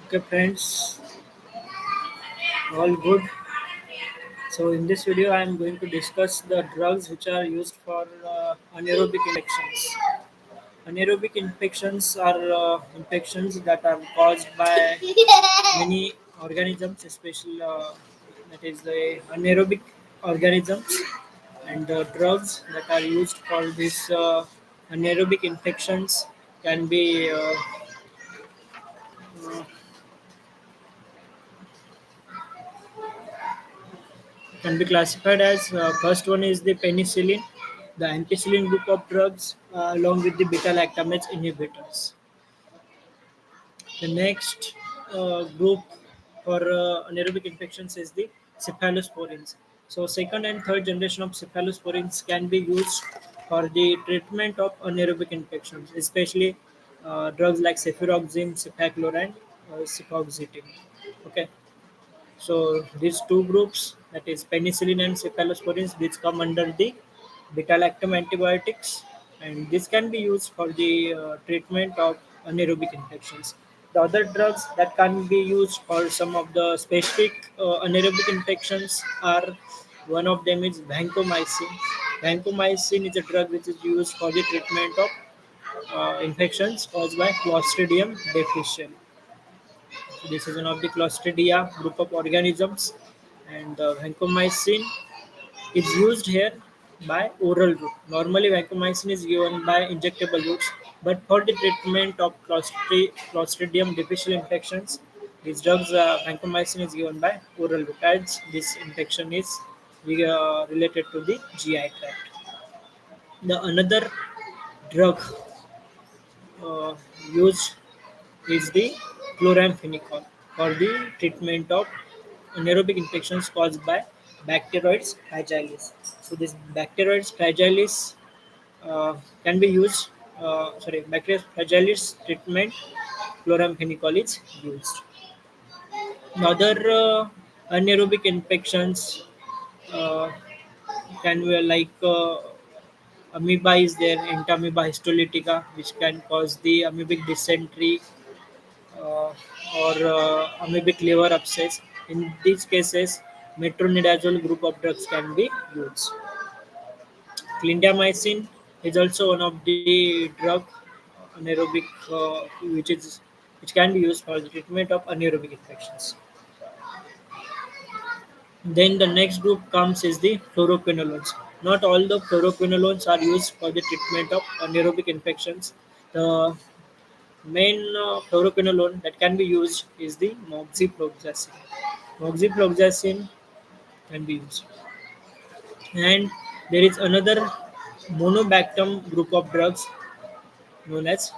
Okay, friends, all good. So, in this video, I am going to discuss the drugs which are used for anaerobic infections. Anaerobic infections are infections that are caused by many organisms, especially that is the anaerobic organisms, and the drugs that are used for these anaerobic infections can be uh, can be classified as first one is the penicillin, the ampicillin group of drugs, along with the beta lactamase inhibitors. The next group for anaerobic infections is the cephalosporins. So, second and third generation of cephalosporins can be used for the treatment of anaerobic infections, especially drugs like cefuroxime, cefaclor, cefoxitin. Okay. So these two groups, that is penicillin and cephalosporins, which come under the beta-lactam antibiotics, and this can be used for the treatment of anaerobic infections. The other drugs that can be used for some of the specific anaerobic infections are one of them is vancomycin. Vancomycin is a drug which is used for the treatment of infections caused by Clostridium difficile. This is one of the Clostridia group of organisms, and vancomycin is used here by oral route. Normally, vancomycin is given by injectable routes, but for the treatment of Clostridium difficile infections, these drugs, vancomycin is given by oral route, as this infection is related to the GI tract. The another drug uh, used is the chloramphenicol for the treatment of anaerobic infections caused by Bacteroides fragilis. So this Bacteroides fragilis can be used. Bacteroides fragilis treatment chloramphenicol is used. Other anaerobic infections uh, can be like amoeba is there, entamoeba histolytica, which can cause the amoebic dysentery uh, or amoebic liver abscess. In these cases, metronidazole group of drugs can be used. Clindamycin is also one of the drug anaerobic which can be used for the treatment of anaerobic infections. Then the next group comes is the fluoroquinolones. Not all the fluoroquinolones are used for the treatment of anaerobic infections. The main fluoroquinolone that can be used is the moxifloxacin. Moxifloxacin can be used. And there is another monobactam group of drugs known as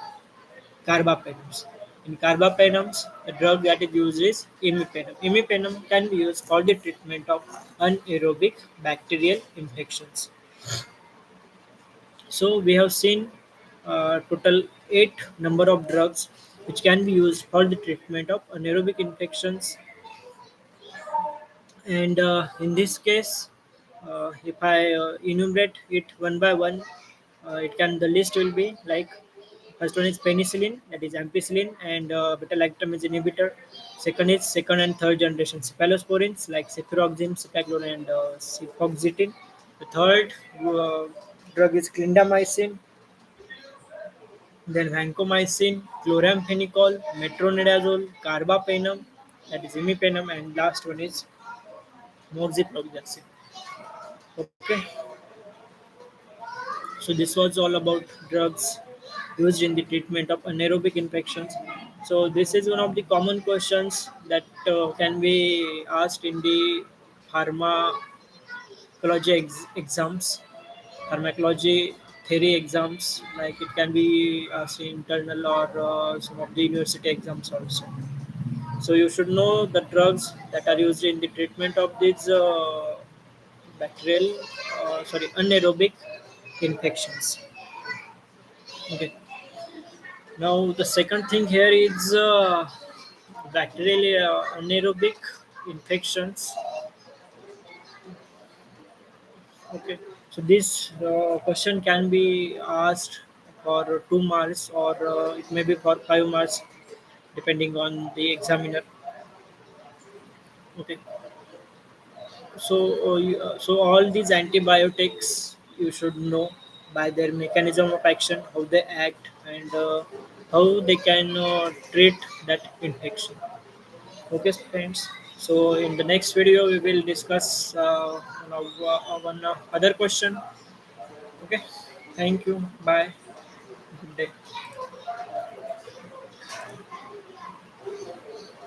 carbapenems. In carbapenems, the drug that is used is imipenem. Imipenem can be used for the treatment of anaerobic bacterial infections. So we have seen total 8 number of drugs which can be used for the treatment of anaerobic infections. And in this case, if I enumerate it one by one, it can the list will be like first one is penicillin, that is ampicillin and beta lactamase inhibitor. Second is second and third generation cephalosporins like cefuroxime, cefaclor, and cefoxitin. The third uh, drug is clindamycin, then vancomycin, chloramphenicol, metronidazole, carbapenem, that is imipenem, and last one is moxifloxacin. Okay, so this was all about drugs used in the treatment of anaerobic infections. So this is one of the common questions that can be asked in the pharmacology exams, pharmacology theory exams. Like it can be asked in internal or some of the university exams also. So you should know the drugs that are used in the treatment of these anaerobic infections. Okay. Now the second thing here is bacterial anaerobic infections. Okay, so this question can be asked for 2 marks, or it may be for 5 marks, depending on the examiner. Okay, so all these antibiotics you should know by their mechanism of action, how they act, and how they can treat that infection. Okay, friends. So in the next video, we will discuss one other question. Okay. Thank you. Bye. Good day.